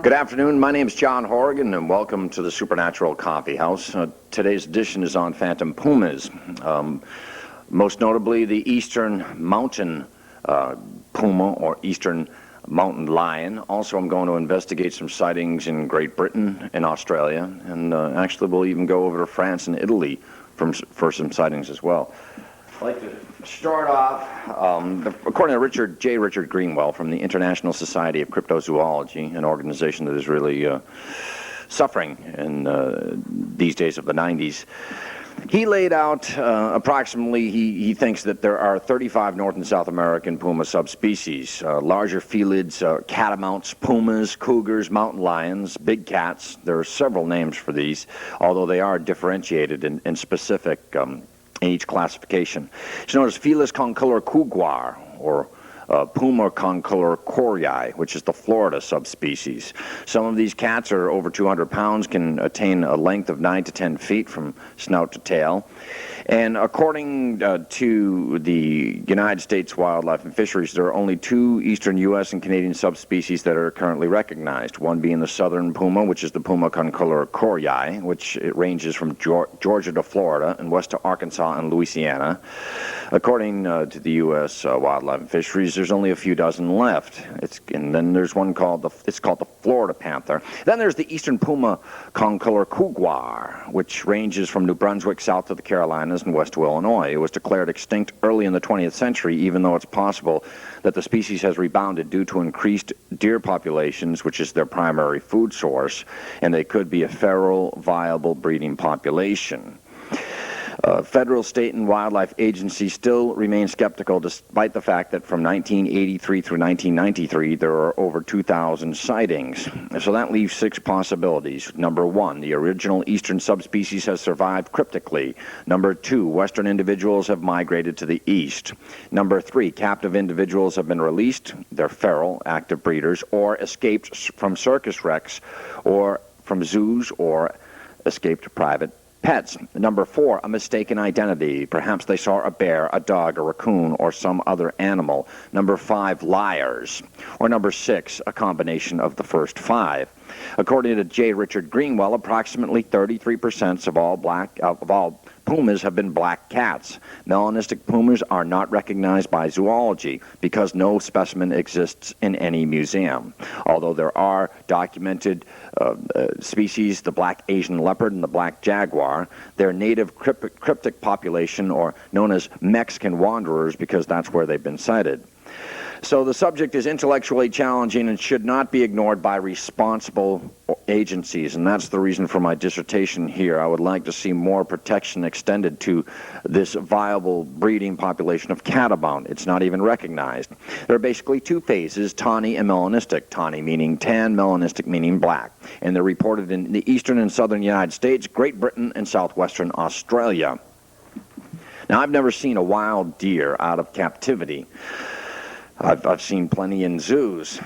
Good afternoon. My name is John Horrigan, and welcome to the Supernatural Coffeehouse. Today's edition is on phantom pumas, most notably the eastern mountain puma or eastern mountain lion. Also, I'm going to investigate some sightings in Great Britain and Australia, and actually we'll even go over to France and Italy for some sightings as well. I'd like to start off, according to Richard Greenwell from the International Society of Cryptozoology, an organization that is really suffering in these days of the 90s. He laid out approximately, he thinks that there are 35 North and South American puma subspecies, larger felids, catamounts, pumas, cougars, mountain lions, big cats. There are several names for these, although they are differentiated and specific in each classification. It's known as Felis concolor couguar, or Puma concolor coryai, which is the Florida subspecies. Some of these cats are over 200 pounds, can attain a length of 9 to 10 feet from snout to tail. And according to the United States Wildlife and Fisheries, there are only 2 eastern U.S. and Canadian subspecies that are currently recognized, one being the southern puma, which is the Puma concolor coryai, which it ranges from Georgia to Florida and west to Arkansas and Louisiana. According to the U.S. Wildlife and Fisheries, there's only a few dozen left. And then there's one called the Florida panther. Then there's the eastern Puma concolor couguar, which ranges from New Brunswick south to the Carolinas and west to Illinois. It was declared extinct early in the 20th century, even though it's possible that the species has rebounded due to increased deer populations, which is their primary food source, and they could be a feral, viable breeding population. Federal, state, and wildlife agencies still remain skeptical, despite the fact that from 1983 through 1993, there are over 2,000 sightings. So that leaves 6 possibilities. Number 1, the original eastern subspecies has survived cryptically. Number 2, western individuals have migrated to the east. Number 3, captive individuals have been released. They're feral, active breeders, or escaped from circus wrecks, or from zoos, or escaped private pets. Number 4, a mistaken identity. Perhaps they saw a bear, a dog, a raccoon, or some other animal. Number 5, liars. Or number 6, a combination of the first 5. According to J. Richard Greenwell, approximately 33% of all pumas have been black cats. Melanistic pumas are not recognized by zoology because no specimen exists in any museum. Although there are documented species, the black Asian leopard and the black jaguar, their native cryptic population, or known as Mexican wanderers, because that's where they've been sighted. So the subject is intellectually challenging and should not be ignored by responsible agencies, and that's the reason for my dissertation here. I would like to see more protection extended to this viable breeding population of catamount. It's not even recognized. There are basically 2 phases, tawny and melanistic. Tawny meaning tan, melanistic meaning black. And they're reported in the eastern and southern United States, Great Britain, and southwestern Australia. Now, I've never seen a wild deer out of captivity. I've seen plenty in zoos.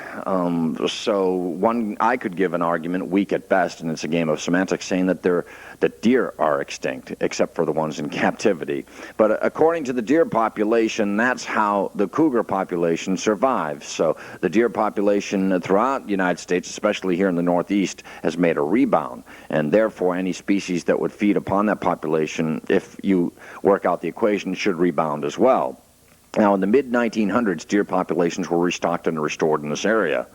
So I could give an argument, weak at best, and it's a game of semantics, saying that deer are extinct, except for the ones in captivity. But according to the deer population, that's how the cougar population survives. So the deer population throughout the United States, especially here in the Northeast, has made a rebound. And therefore, any species that would feed upon that population, if you work out the equation, should rebound as well. Now, in the mid-1900s, deer populations were restocked and restored in this area.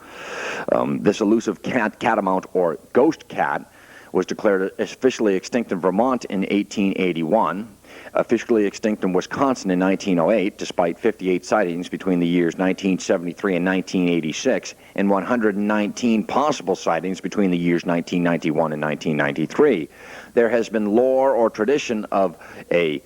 This elusive catamount, or ghost cat, was declared officially extinct in Vermont in 1881, officially extinct in Wisconsin in 1908, despite 58 sightings between the years 1973 and 1986, and 119 possible sightings between the years 1991 and 1993. There has been lore or tradition of a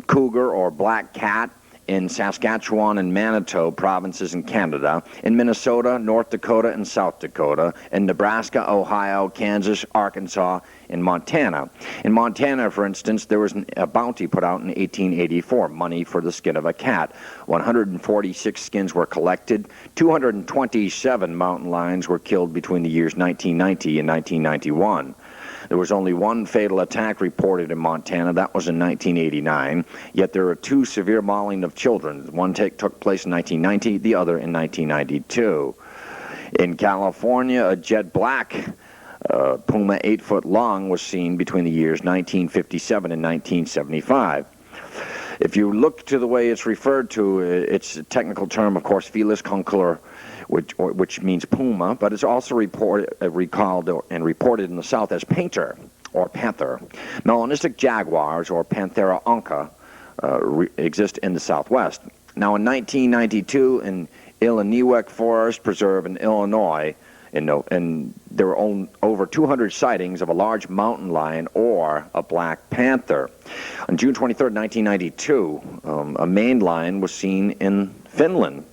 cougar or black cat in Saskatchewan and Manitoba provinces in Canada, in Minnesota, North Dakota, and South Dakota, in Nebraska, Ohio, Kansas, Arkansas, and Montana. In Montana, for instance, there was a bounty put out in 1884, money for the skin of a cat. 146 skins were collected. 227 mountain lions were killed between the years 1990 and 1991. There was only 1 fatal attack reported in Montana. That was in 1989. Yet there are 2 severe mauling of children. One took place in 1990, the other in 1992. In California, a jet black puma 8 foot long was seen between the years 1957 and 1975. If you look to the way it's referred to, it's a technical term, of course, Felis concolor, which means puma, but it's also recalled and reported in the South as painter or panther. Melanistic jaguars, or Panthera onca, exist in the Southwest. Now, in 1992, in Illiniwek Forest Preserve in Illinois, and there were over 200 sightings of a large mountain lion or a black panther. On June 23, 1992, a maned lion was seen in Finland.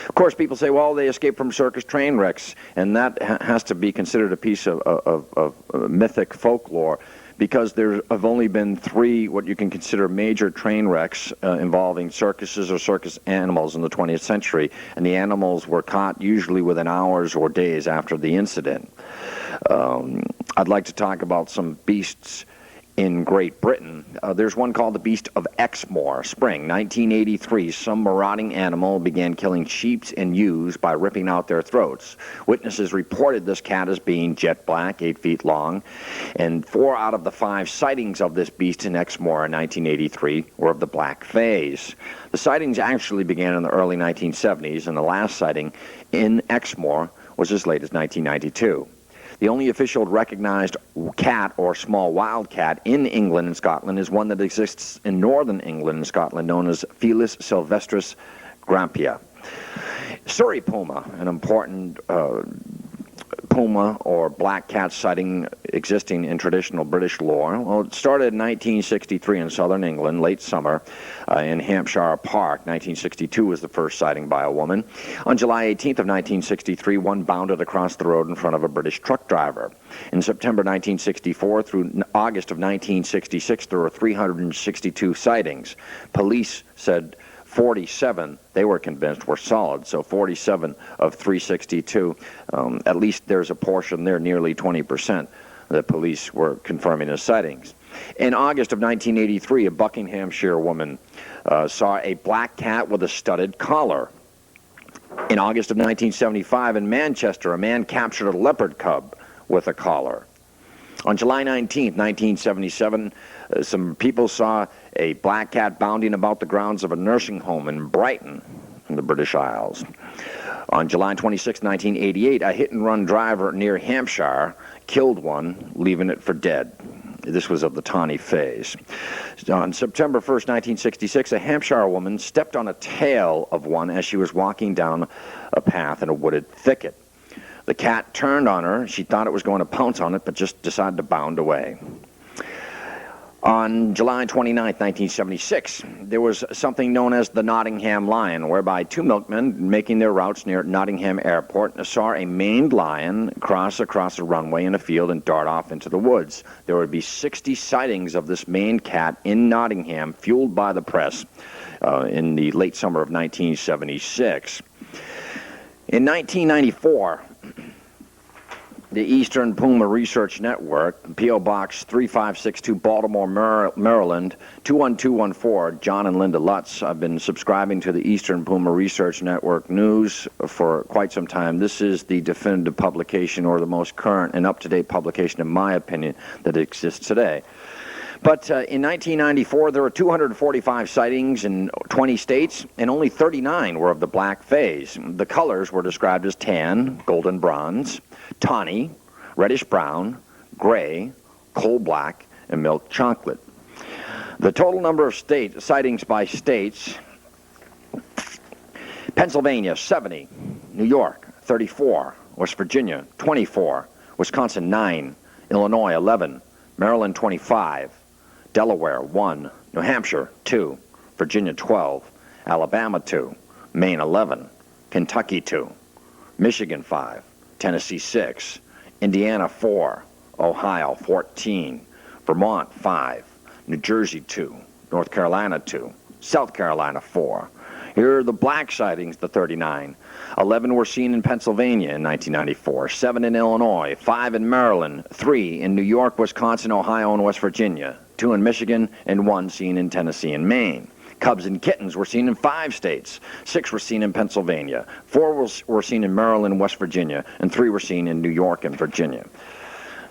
Of course, people say, well, they escaped from circus train wrecks, and that has to be considered a piece of mythic folklore, because there have only been 3 what you can consider major train wrecks involving circuses or circus animals in the 20th century, and the animals were caught usually within hours or days after the incident. I'd like to talk about some beasts in Great Britain. There's one called the Beast of Exmoor. Spring 1983, some marauding animal began killing sheep and ewes by ripping out their throats. Witnesses reported this cat as being jet black, 8 feet long, and 4 out of the 5 sightings of this beast in Exmoor in 1983 were of the black phase. The sightings actually began in the early 1970s, and the last sighting in Exmoor was as late as 1992. The only official recognized cat or small wildcat in England and Scotland is one that exists in northern England and Scotland, known as Felis sylvestris grampia. Surrey puma, an important puma or black cat sighting existing in traditional British lore. Well, it started in 1963 in southern England, late summer, in Hampshire Park. 1962 was the first sighting by a woman. On July 18th of 1963, one bounded across the road in front of a British truck driver. In September 1964 through August of 1966, there were 362 sightings. Police said 47, they were convinced, were solid, so 47 of 362. At least there's a portion there, nearly 20%, that police were confirming as sightings. In August of 1983, a Buckinghamshire woman saw a black cat with a studded collar. In August of 1975, in Manchester, a man captured a leopard cub with a collar. On July 19, 1977, some people saw a black cat bounding about the grounds of a nursing home in Brighton, in the British Isles. On July 26, 1988, a hit-and-run driver near Hampshire killed one, leaving it for dead. This was of the tawny phase. On September 1st, 1966, a Hampshire woman stepped on a tail of one as she was walking down a path in a wooded thicket. The cat turned on her. She thought it was going to pounce on it, but just decided to bound away. On July 29, 1976, there was something known as the Nottingham Lion, whereby 2 milkmen making their routes near Nottingham Airport saw a maned lion cross across a runway in a field and dart off into the woods. There would be 60 sightings of this maned cat in Nottingham, fueled by the press, in the late summer of 1976. In 1994, the Eastern Puma Research Network, P.O. Box 3562, Baltimore, Maryland, 21214, John and Linda Lutz. I've been subscribing to the Eastern Puma Research Network news for quite some time. This is the definitive publication, or the most current and up-to-date publication, in my opinion, that exists today. But in 1994, there were 245 sightings in 20 states, and only 39 were of the black phase. The colors were described as tan, golden bronze, tawny, reddish brown, gray, coal black, and milk chocolate. The total number of sightings by states: Pennsylvania, 70, New York, 34, West Virginia, 24, Wisconsin, 9, Illinois, 11, Maryland, 25, Delaware, 1, New Hampshire, 2, Virginia, 12, Alabama, 2, Maine, 11, Kentucky, 2, Michigan, 5, Tennessee, 6, Indiana, 4, Ohio, 14, Vermont, 5, New Jersey, 2, North Carolina, 2, South Carolina, 4. Here are the black sightings, the 39. 11 were seen in Pennsylvania in 1994, 7 in Illinois, 5 in Maryland, 3 in New York, Wisconsin, Ohio, and West Virginia, 2 in Michigan, and 1 seen in Tennessee and Maine. Cubs and kittens were seen in 5 states. 6 were seen in Pennsylvania. 4 were seen in Maryland and West Virginia, and 3 were seen in New York and Virginia.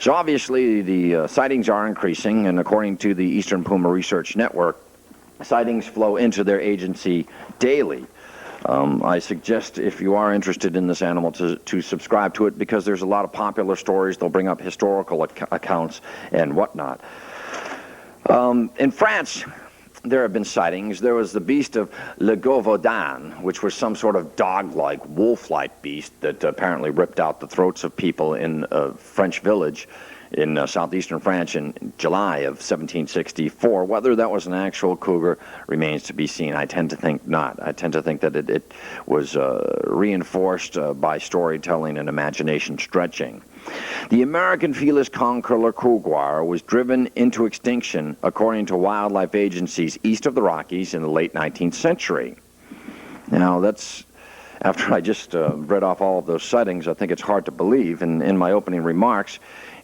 So obviously the sightings are increasing, and according to the Eastern Puma Research Network, sightings flow into their agency daily. I suggest, if you are interested in this animal, to subscribe to it, because there's a lot of popular stories. They'll bring up historical accounts and whatnot. In France, there have been sightings. There was the beast of Le Gauvaudin, which was some sort of dog-like, wolf-like beast that apparently ripped out the throats of people in a French village in southeastern France in July of 1764. Whether that was an actual cougar remains to be seen. I tend to think not. I tend to think that it was reinforced by storytelling and imagination stretching. The American Felis concolor cougar was driven into extinction, according to wildlife agencies east of the Rockies in the late 19th century. Now, that's, after I just read off all of those sightings, I think it's hard to believe. And in my opening remarks,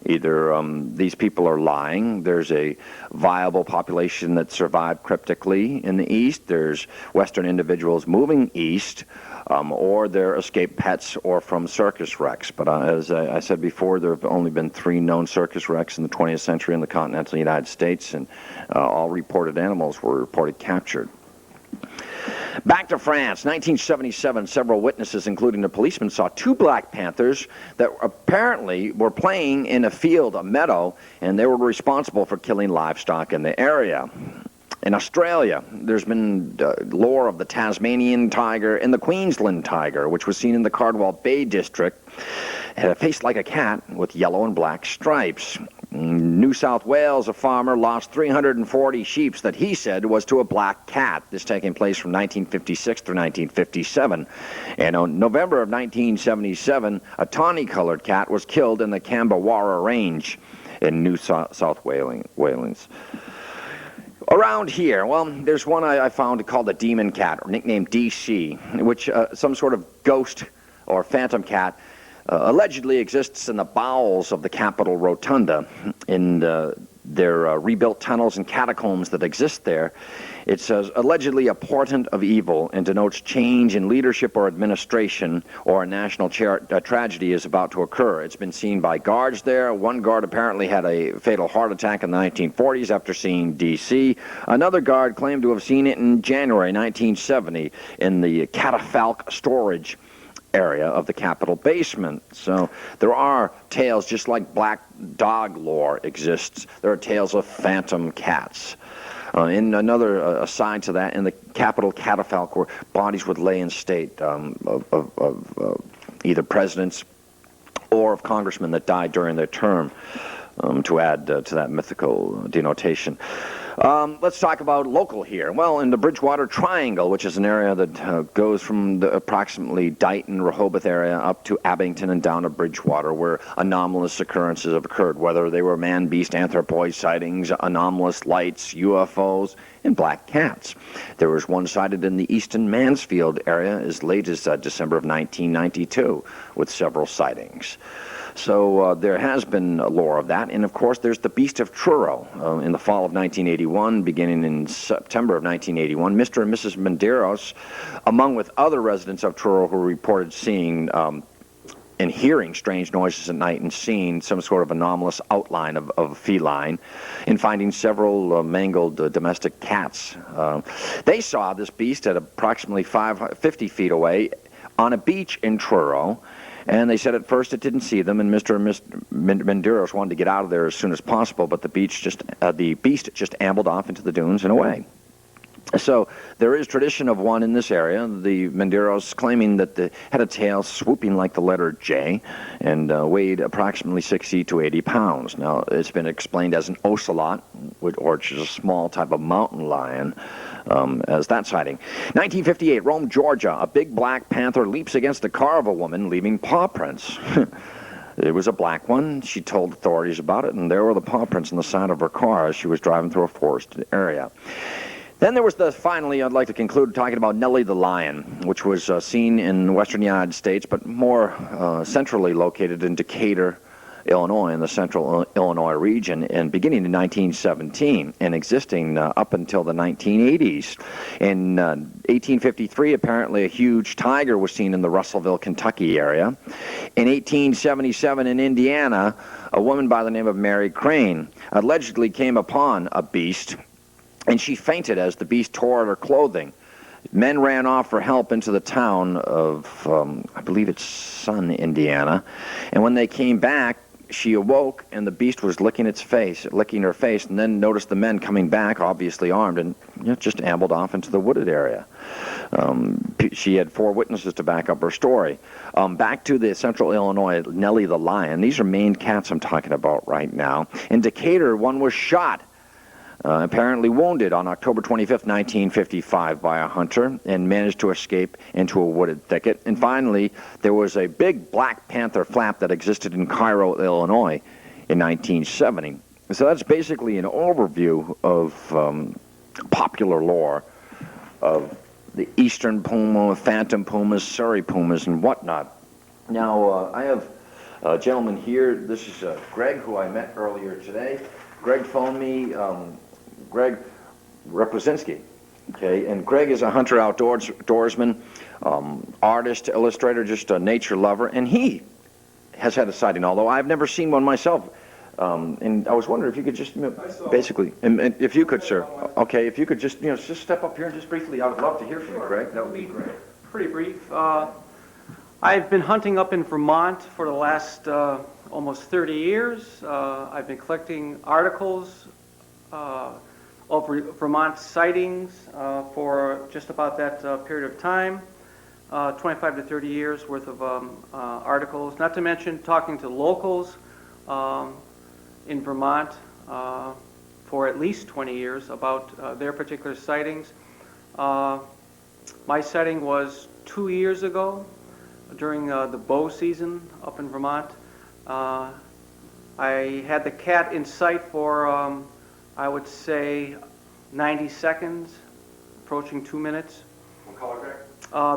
either these people are lying, there's a viable population that survived cryptically in the east, there's Western individuals moving east, or they're escaped pets or from circus wrecks. But as I said before, there have only been 3 known circus wrecks in the 20th century in the continental United States, and all reported animals were reported captured. Back to France, 1977, several witnesses, including the policeman, saw 2 black panthers that apparently were playing in a field, a meadow, and they were responsible for killing livestock in the area. In Australia, there's been lore of the Tasmanian tiger and the Queensland tiger, which was seen in the Cardwell Bay district. It had a face like a cat with yellow and black stripes. In New South Wales, a farmer lost 340 sheep that he said was to a black cat. This taking place from 1956 through 1957. And in November of 1977, a tawny-colored cat was killed in the Cambawarra Range in New South Wales. Around here, well, there's one I found called the Demon Cat, or nicknamed DC, which some sort of ghost or phantom cat allegedly exists in the bowels of the Capitol Rotunda, in their rebuilt tunnels and catacombs that exist there. It's allegedly a portent of evil and denotes change in leadership or administration, or a national tragedy is about to occur. It's been seen by guards there. One guard apparently had a fatal heart attack in the 1940s after seeing DC. Another guard claimed to have seen it in January 1970 in the catafalque storage area of the Capitol basement. So there are tales, just like black dog lore exists, there are tales of phantom cats. In another aside to that, in the Capitol catafalque, where bodies would lay in state of either presidents or of congressmen that died during their term, to add to that mythical denotation. Let's talk about local here. Well, in the Bridgewater Triangle, which is an area that goes from the approximately Dighton, Rehoboth area up to Abington and down to Bridgewater, where anomalous occurrences have occurred, whether they were man-beast anthropoid sightings, anomalous lights, UFOs, and black cats. There was one sighted in the Easton Mansfield area as late as December of 1992, with several sightings. So there has been lore of that. And, of course, there's the Beast of Truro. In the fall of 1981, beginning in September of 1981, Mr. and Mrs. Medeiros, among with other residents of Truro who reported seeing and hearing strange noises at night and seeing some sort of anomalous outline of a feline, and finding several mangled domestic cats. They saw this beast at approximately 50 feet away on a beach in Truro. And they said at first it didn't see them, and Mr. and Miss Medeiros wanted to get out of there as soon as possible, but the beast just ambled off into the dunes and away. So there is tradition of one in this area, the Medeiros claiming that they had a tail swooping like the letter J and weighed approximately 60 to 80 pounds. Now, it's been explained as an ocelot, or just a small type of mountain lion, as that sighting. 1958, Rome, Georgia. A big black panther leaps against the car of a woman, leaving paw prints. It was a black one. She told authorities about it, and there were the paw prints on the side of her car as she was driving through a forested area. Then there was finally, I'd like to conclude talking about Nellie the lion, which was seen in the western United States, but more centrally located in Decatur Illinois, in the central Illinois region, and beginning in 1917 and existing up until the 1980s. In 1853, apparently a huge tiger was seen in the Russellville, Kentucky area. In 1877 in Indiana, a woman by the name of Mary Crane allegedly came upon a beast, and she fainted as the beast tore at her clothing. Men ran off for help into the town of, I believe it's Sun, Indiana, and when they came back, she awoke, and the beast was licking her face, and then noticed the men coming back, obviously armed, and just ambled off into the wooded area. She had 4 witnesses to back up her story. Back to the central Illinois, Nellie the lion. These are Maine cats I'm talking about right now. In Decatur, one was shot, apparently wounded, on October 25th, 1955 by a hunter, and managed to escape into a wooded thicket. And finally, there was a big black panther flap that existed in Cairo, Illinois in 1970. So that's basically an overview of popular lore of the eastern puma, phantom pumas, Surrey pumas, and whatnot. Now, I have a gentleman here. This is Greg, who I met earlier today. Greg phoned me, Greg Reprezinski, okay, and Greg is a hunter outdoorsman, artist, illustrator, just a nature lover, and he has had a sighting, although I've never seen one myself. And I was wondering if you could just basically, and if you could, sir, okay, if you could just just step up here and just briefly, I would love to hear from you, Greg. That would be great. Pretty brief. I've been hunting up in Vermont for the last almost 30 years. I've been collecting articles of Vermont sightings for just about that period of time. 25 to 30 years worth of articles, not to mention talking to locals in Vermont for at least 20 years about their particular sightings. My sighting was 2 years ago during the bow season up in Vermont. I had the cat in sight for, I would say, 90 seconds, approaching 2 minutes. What color, Greg?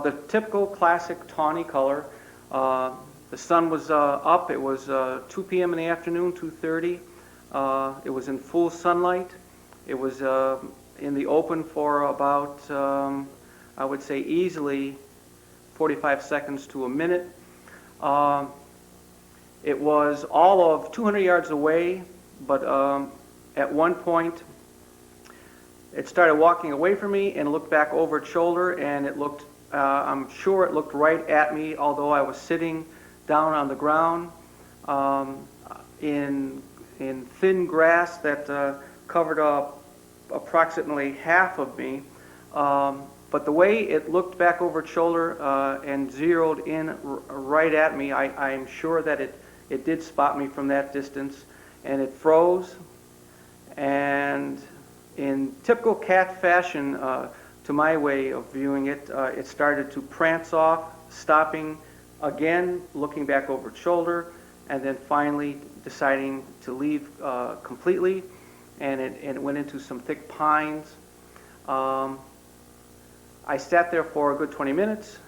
The typical classic tawny color. The sun was up. It was 2 p.m. in the afternoon, 2:30. It was in full sunlight. It was in the open for about, I would say, easily 45 seconds to a minute. It was all of 200 yards away, but at one point it started walking away from me and looked back over its shoulder, and it looked, I'm sure it looked right at me, although I was sitting down on the ground in thin grass that covered up approximately half of me. But the way it looked back over its shoulder and zeroed in right at me, I'm sure that it did spot me from that distance, and it froze. And in typical cat fashion, to my way of viewing it, it started to prance off, stopping again, looking back over its shoulder, and then finally deciding to leave completely, and it went into some thick pines. I sat there for a good 20 minutes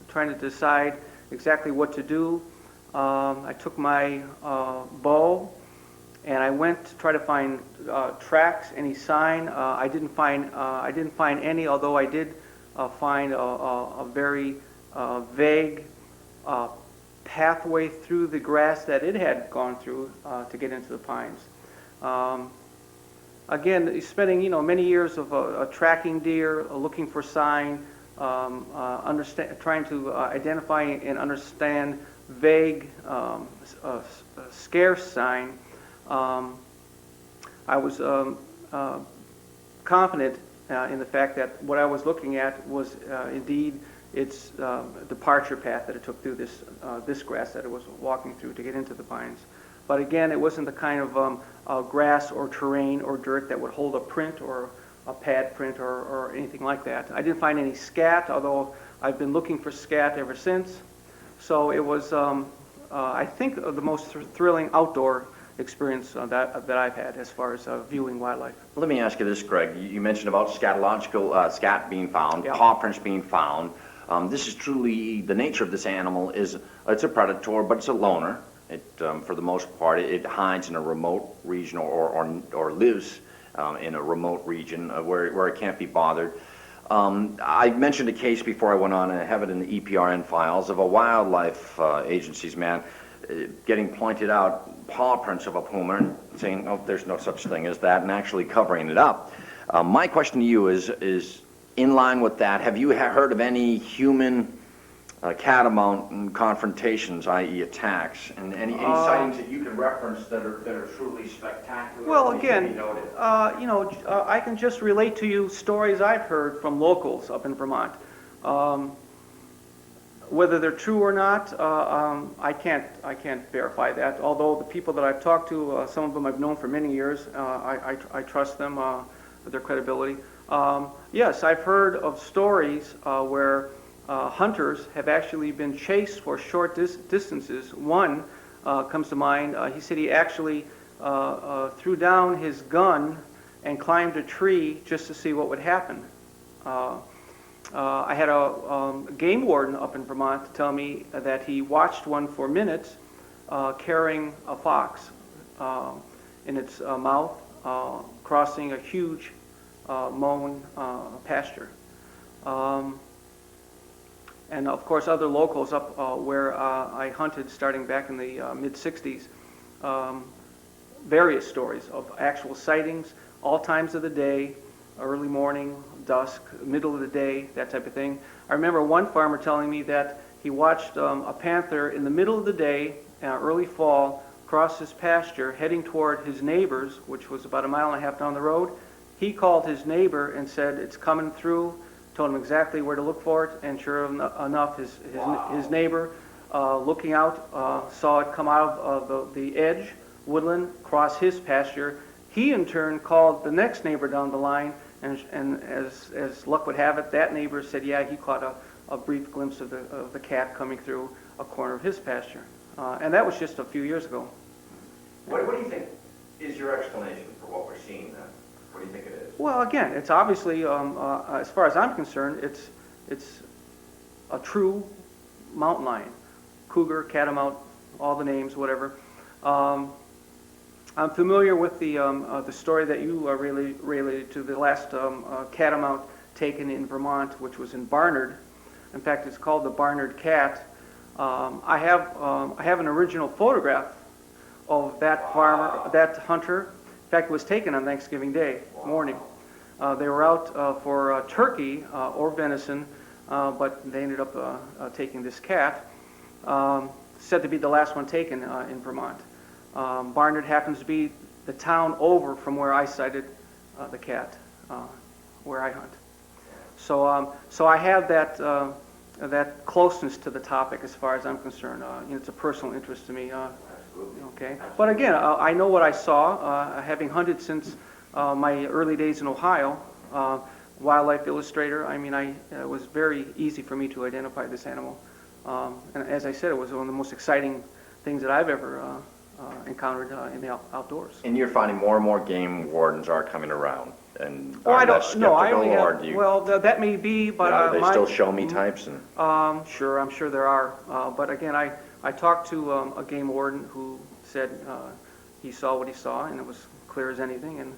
trying to decide exactly what to do. I took my bow and I went to try to find tracks, any sign. I didn't find any, although I did find a very vague pathway through the grass that it had gone through to get into the pines. Again, spending many years of tracking deer, looking for sign, trying to identify and understand vague, scarce sign. I was confident in the fact that what I was looking at was indeed its departure path that it took through this grass that it was walking through to get into the pines. But again, it wasn't the kind of grass or terrain or dirt that would hold a print or a pad print or anything like that. I didn't find any scat, although I've been looking for scat ever since. So it was, I think, the most thrilling outdoor experience that I've had as far as viewing wildlife. Let me ask you this, Greg. You mentioned about scatological scat being found, yeah. Paw prints being found. This is truly, the nature of this animal is, it's a predator, but it's a loner. It, for the most part, it hides in a remote region or lives in a remote region where it can't be bothered. I mentioned a case before I went on, and I have it in the EPRN files, of a wildlife agency's man getting pointed out paw prints of a puma and saying, oh, there's no such thing as that, and actually covering it up. My question to you is in line with that, have you heard of any human catamount confrontations, i.e. attacks, and any sightings that you can reference that are truly spectacular? Well, again, I can just relate to you stories I've heard from locals up in Vermont. Whether they're true or not, I can't verify that. Although the people that I've talked to, some of them I've known for many years, I trust them, their credibility. Yes, I've heard of stories where hunters have actually been chased for short distances. One comes to mind. He said he actually threw down his gun and climbed a tree just to see what would happen. I had a game warden up in Vermont tell me that he watched one for minutes carrying a fox in its mouth, crossing a huge mown pasture. And of course other locals up where I hunted starting back in the mid-60s, various stories of actual sightings, all times of the day, early morning, dusk, middle of the day, that type of thing. I remember one farmer telling me that he watched a panther in the middle of the day, early fall, cross his pasture heading toward his neighbor's, which was about 1.5 miles down the road. He called his neighbor and said, it's coming through, told him exactly where to look for it, and sure enough, his neighbor, looking out, saw it come out of the edge, woodland, cross his pasture. He in turn called the next neighbor down the line, and as luck would have it, that neighbor said, yeah, he caught a brief glimpse of the cat coming through a corner of his pasture. And that was just a few years ago. What do you think is your explanation for what we're seeing then? What do you think it is? Well, again, it's obviously, as far as I'm concerned, it's a true mountain lion, cougar, catamount, all the names, whatever. I'm familiar with the story that you related to, the last catamount taken in Vermont, which was in Barnard. In fact, it's called the Barnard cat. I have an original photograph of that farmer, that hunter. In fact, it was taken on Thanksgiving Day morning. They were out for turkey or venison, but they ended up taking this cat, said to be the last one taken in Vermont. Barnard happens to be the town over from where I sighted the cat, where I hunt. So I have that closeness to the topic as far as I'm concerned. It's a personal interest to me. Okay, but again, I know what I saw, having hunted since my early days in Ohio. Wildlife illustrator. I mean, it was very easy for me to identify this animal, and as I said, it was one of the most exciting things that I've ever encountered in the outdoors. And you're finding more and more game wardens are coming around, and Oh, I don't know. I skeptical, only or have, do you? well, that may be, but Are they still show me types? And Sure, I'm sure there are. But again, I talked to a game warden who said he saw what he saw, and it was clear as anything.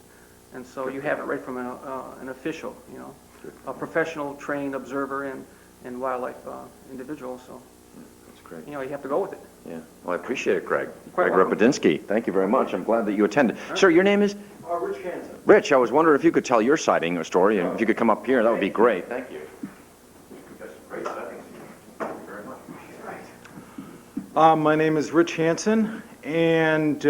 And so you have it right from an official, a professional trained observer and wildlife individual. So that's great. you have to go with it. Yeah. Well, I appreciate it, Greg. Quite Greg welcome. Rapodinsky. Thank you very much. I'm glad that you attended. Sir, your name is? Rich Hansen. Rich, I was wondering if you could tell your sighting or story, and if you could come up here, that would be great. Thank you. You've got some great sightings. Thank you very much. My name is Rich Hansen, and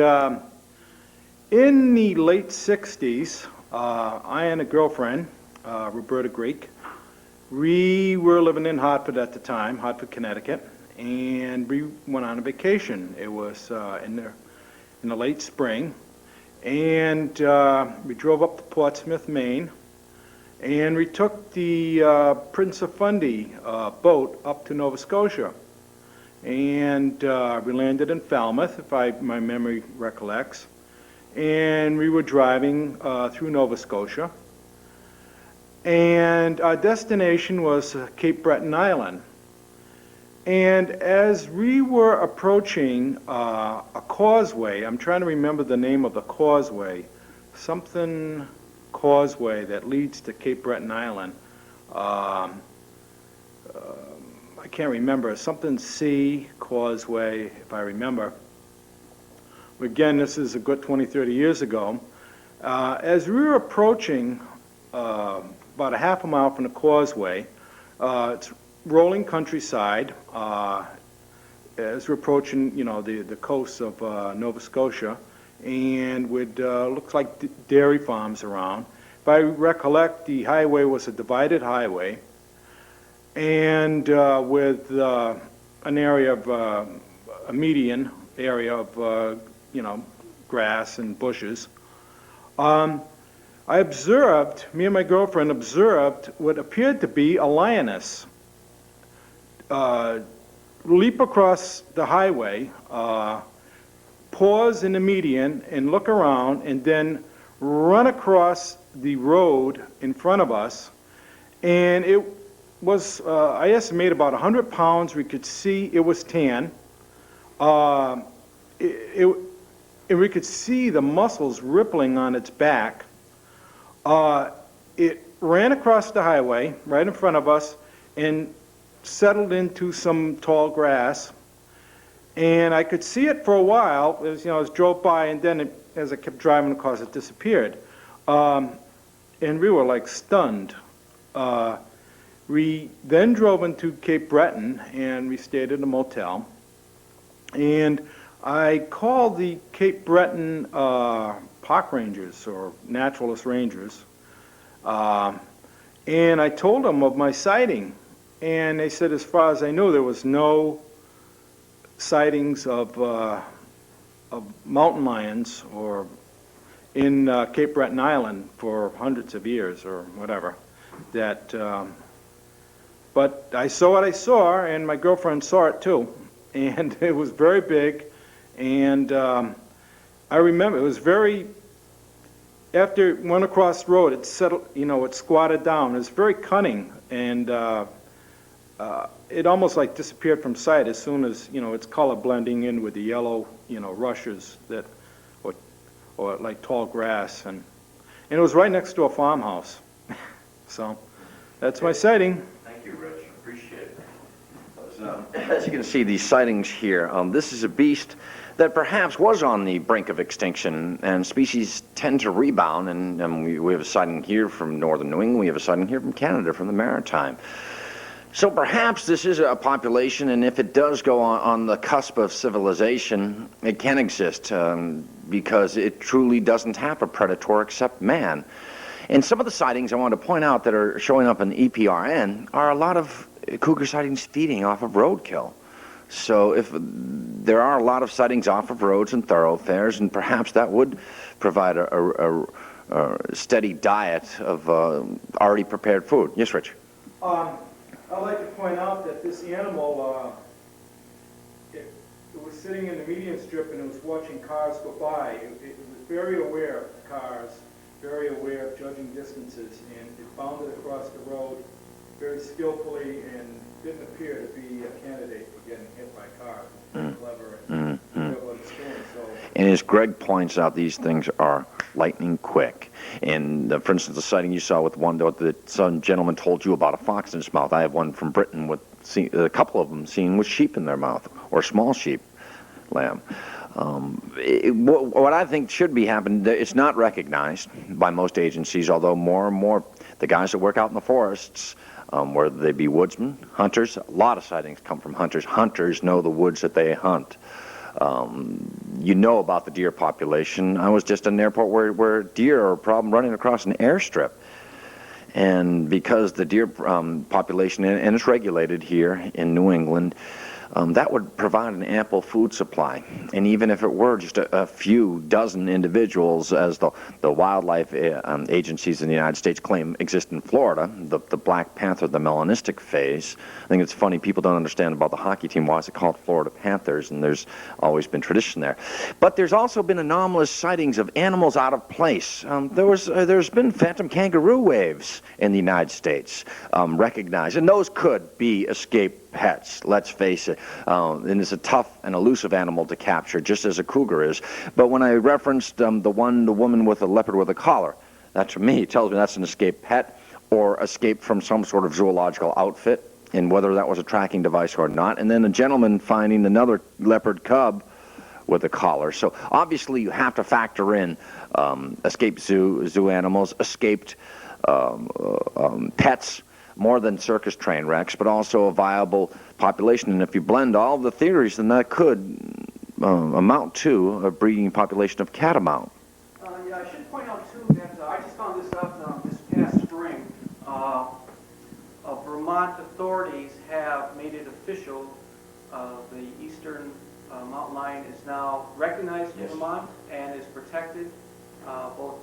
in the late 60s, I and a girlfriend, Roberta Greek, we were living in Hartford at the time, Hartford, Connecticut, and we went on a vacation. It was in the late spring, and we drove up to Portsmouth, Maine, and we took the Prince of Fundy boat up to Nova Scotia. And we landed in Falmouth, if my memory recollects, and we were driving through Nova Scotia, and our destination was Cape Breton Island. And as we were approaching a causeway, I'm trying to remember the name of the causeway, something causeway that leads to Cape Breton Island. I can't remember, something C causeway, if I remember. Again, this is a good 20, 30 years ago. As we were approaching about a half a mile from the causeway, it's rolling countryside. As we're approaching, the coast of Nova Scotia, and with looks like dairy farms around. If I recollect, the highway was a divided highway, and with an area of a median area of grass and bushes. I observed, me and my girlfriend observed what appeared to be a lioness leap across the highway, pause in the median and look around, and then run across the road in front of us. And it was, I estimate, about 100 pounds. We could see it was tan. And we could see the muscles rippling on its back. It ran across the highway right in front of us and settled into some tall grass. And I could see it for a while as it drove by, and then as I kept driving, of course, it disappeared. And we were like stunned. We then drove into Cape Breton, and we stayed at a motel. And I called the Cape Breton park rangers, or naturalist rangers, and I told them of my sighting. And they said, as far as I knew, there was no sightings of mountain lions or in Cape Breton Island for hundreds of years or whatever. But I saw what I saw, and my girlfriend saw it too, and it was very big. And I remember it was very, after it went across the road, it settled, it squatted down. It was very cunning, and it almost like disappeared from sight as soon as, its color blending in with the yellow, rushes that, or like tall grass. And it was right next to a farmhouse. So that's my sighting. Thank you, Rich. Appreciate it. As you can see, these sightings here, this is a beast that perhaps was on the brink of extinction, and species tend to rebound, and we have a sighting here from northern New England, we have a sighting here from Canada, from the Maritime. So perhaps this is a population, and if it does go on the cusp of civilization, it can exist, because it truly doesn't have a predator except man. And some of the sightings I want to point out that are showing up in EPRN are a lot of cougar sightings feeding off of roadkill. So if there are a lot of sightings off of roads and thoroughfares, and perhaps that would provide a steady diet of already prepared food. Yes, Rich? I'd like to point out that this animal, it was sitting in the median strip and it was watching cars go by. It was very aware of cars, very aware of judging distances, and it bounded across the road very skillfully and didn't appear to be a candidate for getting hit by cars. Very clever and good what it's doing. And as Greg points out, these things are lightning quick. And for instance, the sighting you saw with one that some gentleman told you about a fox in its mouth. I have one from Britain with a couple of them seen with sheep in their mouth, or small sheep, lamb. What I think should be happening, it's not recognized by most agencies, although more and more the guys that work out in the forests, whether they be woodsmen, hunters, a lot of sightings come from hunters. Hunters know the woods that they hunt. You know about the deer population. I was just in an airport where deer are a problem running across an airstrip. And because the deer population, and it's regulated here in New England, that would provide an ample food supply. And even if it were just a few dozen individuals, as the wildlife agencies in the United States claim exist in Florida, the Black Panther, the melanistic phase. I think it's funny, people don't understand about the hockey team, why is it called Florida Panthers, and there's always been tradition there. But there's also been anomalous sightings of animals out of place. There's been phantom kangaroo waves in the United States recognized, and those could be escaped pets, let's face it. And it's a tough and elusive animal to capture, just as a cougar is. But when I referenced the woman with a leopard with a collar, that to me tells me that's an escaped pet or escaped from some sort of zoological outfit, and whether that was a tracking device or not. And then a gentleman finding another leopard cub with a collar. So obviously you have to factor in escaped zoo animals, escaped pets, more than circus train wrecks, but also a viable population. And if you blend all of the theories, then that could amount to a breeding population of catamount. Yeah, I should point out too that I just found this out this past spring. Vermont authorities have made it official. The eastern mountain lion is now recognized in Vermont and is protected, both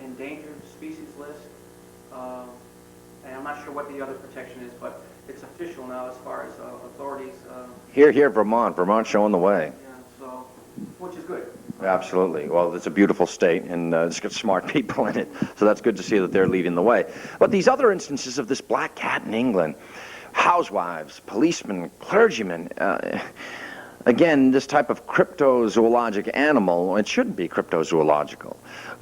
endangered species list. And I'm not sure what the other protection is, but it's official now as far as authorities. Here, Vermont's showing the way. Yeah, so, which is good. Absolutely. Well, it's a beautiful state, and it's got smart people in it, so that's good to see that they're leading the way. But these other instances of this black cat in England, housewives, policemen, clergymen, again, this type of cryptozoologic animal, it shouldn't be cryptozoological.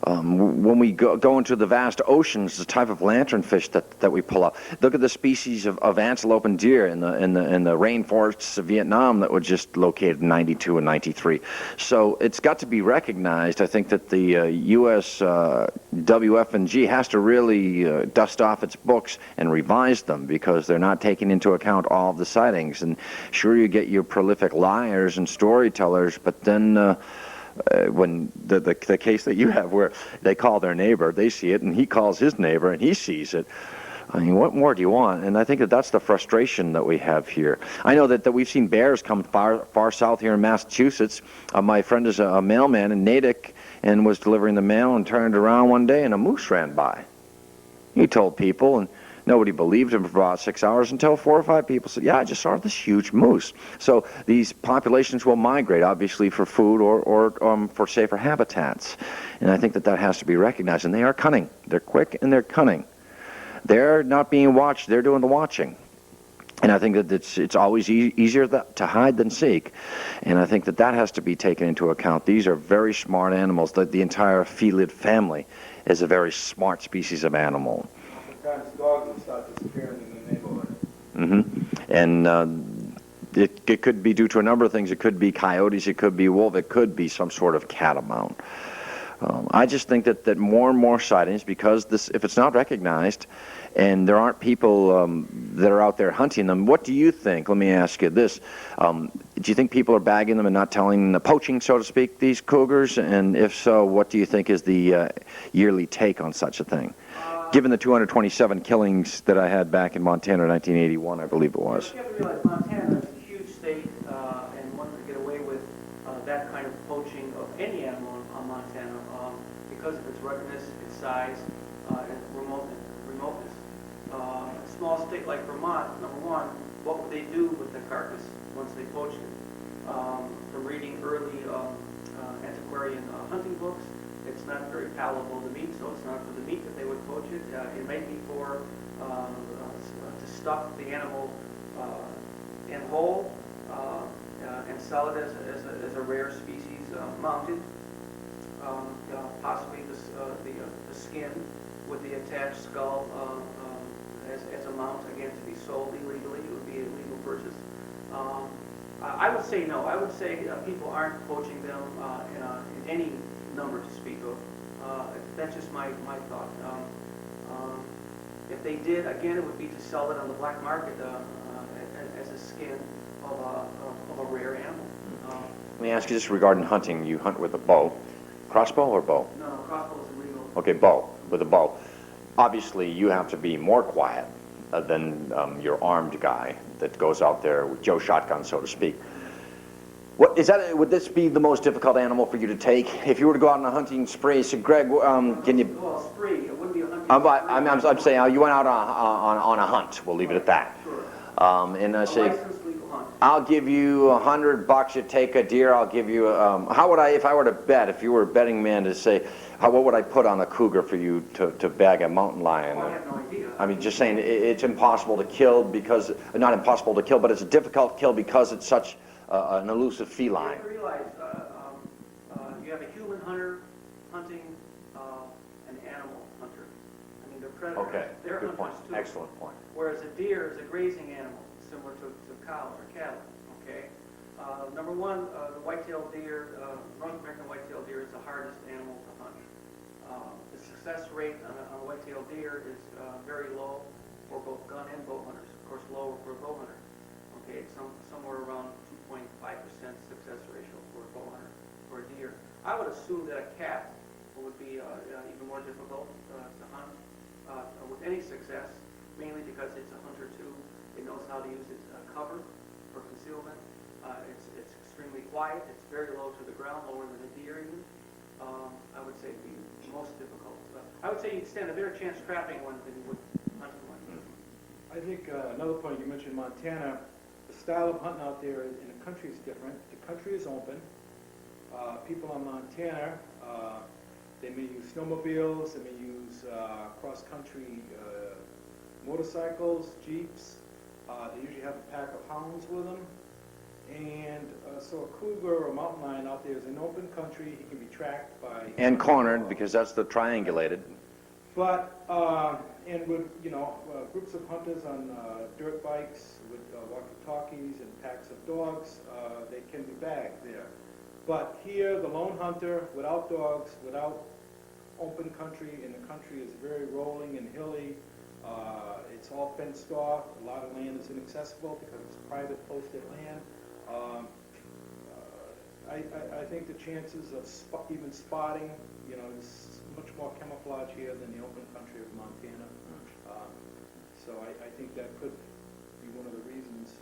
When we go into the vast oceans, the type of lanternfish that we pull up. Look at the species of antelope and deer in the rainforests of Vietnam that were just located in '92 and '93. So it's got to be recognized. I think that the U.S. WF&G has to really dust off its books and revise them, because they're not taking into account all of the sightings. And sure, you get your prolific liars and storytellers, but then when the case that you have where they call their neighbor, they see it, and he calls his neighbor, and he sees it. I mean, what more do you want? And I think that that's the frustration that we have here. I know that we've seen bears come far south here in Massachusetts. My friend is a mailman in Natick and was delivering the mail and turned around one day and a moose ran by. He told people, and nobody believed him for about 6 hours until 4 or 5 people said, yeah, I just saw this huge moose. So these populations will migrate, obviously, for food or for safer habitats. And I think that that has to be recognized. And they are cunning. They're quick and they're cunning. They're not being watched. They're doing the watching. And I think that it's always easier to hide than seek. And I think that that has to be taken into account. These are very smart animals. The entire felid family is a very smart species of animal. Sometimes dogs will start disappearing in the neighborhood. Mm-hmm. And it could be due to a number of things. It could be coyotes, it could be wolf, it could be some sort of catamount. I just think that more and more sightings, because if it's not recognized and there aren't people that are out there hunting them, what do you think? Let me ask you this. Do you think people are bagging them and not telling the poaching, so to speak, these cougars? And if so, what do you think is the yearly take on such a thing? Given the 227 killings that I had back in Montana in 1981, I believe it was. You have to realize Montana is a huge state, and one could get away with that kind of poaching of any animal on Montana because of its ruggedness, its size, and remoteness. A small state like Vermont, number one, what would they do with the carcass once they poached it? From reading early antiquarian hunting books, it's not very palatable to meat, so it's not for the meat that they would poach it. It may be for to stuff the animal in whole and sell it as a rare species mounted. Possibly the skin with the attached skull as a mount, again, to be sold illegally. It would be a legal purchase. I would say no. I would say people aren't poaching them in any number to speak of. That's just my thought. If they did, again, it would be to sell it on the black market as a skin of a rare animal. Let me ask you this regarding hunting. You hunt with a bow. Crossbow or bow? No, crossbow is illegal. Okay, bow. With a bow. Obviously, you have to be more quiet than your armed guy that goes out there with Joe Shotgun, so to speak. What is that? Would this be the most difficult animal for you to take if you were to go out on a hunting spree? So, Greg, can you? Well, spree. It wouldn't be a hunting. I'm saying you went out on a hunt. We'll leave it at that. Sure. And I say. Licensed legal hunt. I'll give you $100. You take a deer. I'll give you. How would I, if I were to bet, if you were a betting man, to say, what would I put on a cougar for you to bag a mountain lion? Well, I have no idea. I mean, just saying, it's impossible to kill because, not impossible to kill, but it's a difficult kill because it's such an elusive You feline. have to realize, you have a human hunter hunting an animal hunter. I mean, they're predators. Okay, They're good point. hunters too. Excellent point. Whereas a deer is a grazing animal, similar to cows or cattle, okay? Number one, the white-tailed deer, North American white-tailed deer is the hardest animal to hunt. The success rate on a white-tailed deer is very low for both gun and bow hunters. Of course, lower for a bow hunter. Okay, it's somewhere around 2.5% success ratio for a bow hunter for a deer. I would assume that a cat would be even more difficult to hunt with any success, mainly because it's a hunter too. It knows how to use its cover for concealment. It's extremely quiet. It's very low to the ground, lower than a deer even. I would say it'd be most difficult. I would say you'd stand a better chance trapping one than you would hunting one. I think another point, you mentioned Montana, the style of hunting out there in the country is different. The country is open. People in Montana, they may use snowmobiles, they may use cross-country motorcycles, jeeps. They usually have a pack of hounds with them. And so a cougar or a mountain lion out there is an open country. He can be tracked by... And cornered, because that's the triangulated. But, and with, groups of hunters on dirt bikes with walkie-talkies and packs of dogs, they can be bagged there. But here, the lone hunter, without dogs, without open country, and the country is very rolling and hilly. It's all fenced off. A lot of land is inaccessible because it's private posted land. I think the chances of even spotting, is much more camouflage here than the open country of Montana. So I think that could be one of the reasons.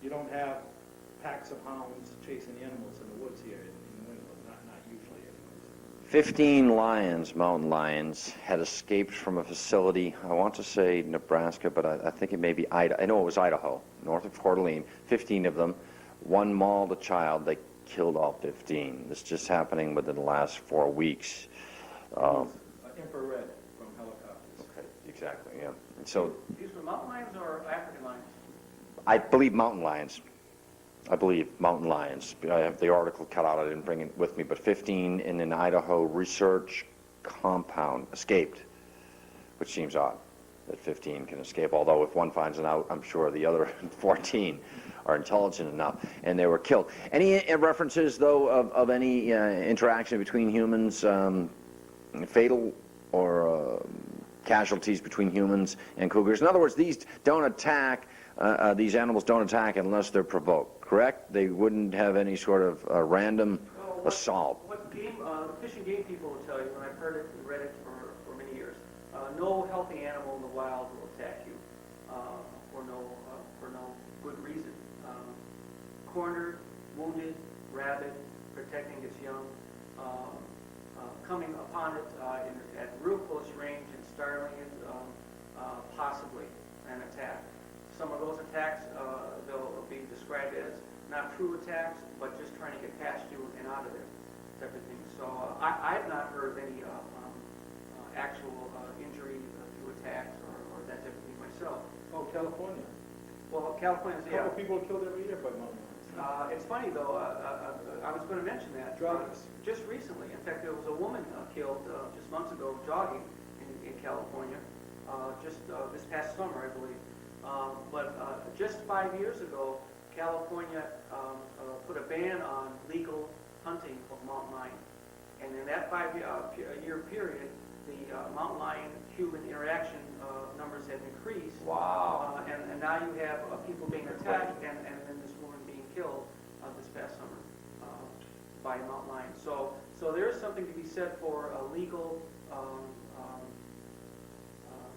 You don't have packs of hounds chasing animals in the woods here in New England, not usually anyways. 15 lions, mountain lions, had escaped from a facility, I want to say Nebraska, but I think it may be Idaho. I know it was Idaho, north of Coeur d'Alene. 15 of them. One mauled a child. They killed all 15. This is just happening within the last 4 weeks. Infrared from helicopters. Okay, exactly, yeah. And so These were mountain lions or African lions? I believe mountain lions. I have the article cut out. I didn't bring it with me, but 15 in an Idaho research compound escaped, which seems odd that 15 can escape, although if one finds it out, I'm sure the other 14 are intelligent enough, and they were killed. Any references, though, of any interaction between humans, fatal or casualties between humans and cougars? In other words, these don't attack, these animals don't attack unless they're provoked, correct? They wouldn't have any sort of random assault. What the Fish and Game people will tell you, and I've heard it and read it for many years, no healthy animal in the wild will attack you for no good reason. Cornered, wounded, rabid, protecting its young, coming upon it at real close range and startling it, possibly an attack. Some of those attacks, they'll be described as not true attacks, but just trying to get past you and out of there, type of thing. So I have not heard of any actual injury through attacks or that type of thing myself. Oh, California. Well, California's, A yeah. couple people are killed every year by mountain lions. It's funny, though, I was going to mention that. Drivers. Just recently. In fact, there was a woman killed just months ago jogging in California, just this past summer, I believe. But just 5 years ago, California put a ban on legal hunting of mountain lion. And in that 5-year period, the mountain lion-human interaction numbers have increased. Wow. And now you have people being attacked and then this woman being killed this past summer by a mountain lion. So there is something to be said for legal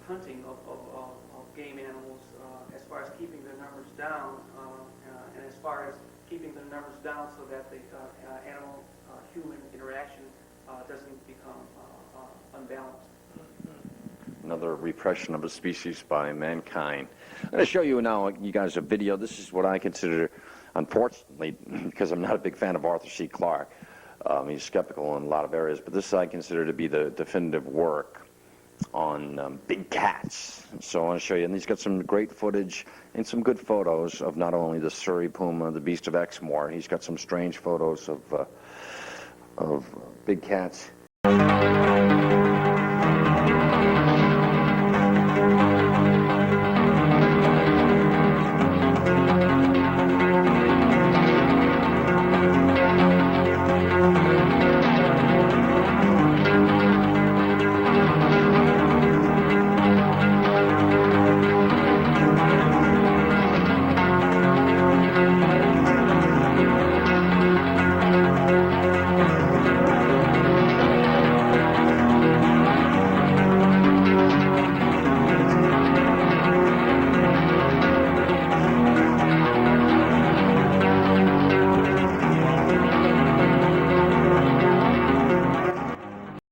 hunting of game animals as far as keeping their numbers down and as far as keeping their numbers down so that the animal-human interaction doesn't become unbalanced. Another repression of a species by mankind. I'm going to show you now, you guys, a video. This is what I consider unfortunately, because I'm not a big fan of Arthur C. Clarke, he's skeptical in a lot of areas, but this I consider to be the definitive work on big cats. So I want to show you, and he's got some great footage and some good photos of not only the Surrey puma, the beast of Exmoor. He's got some strange photos of big cats.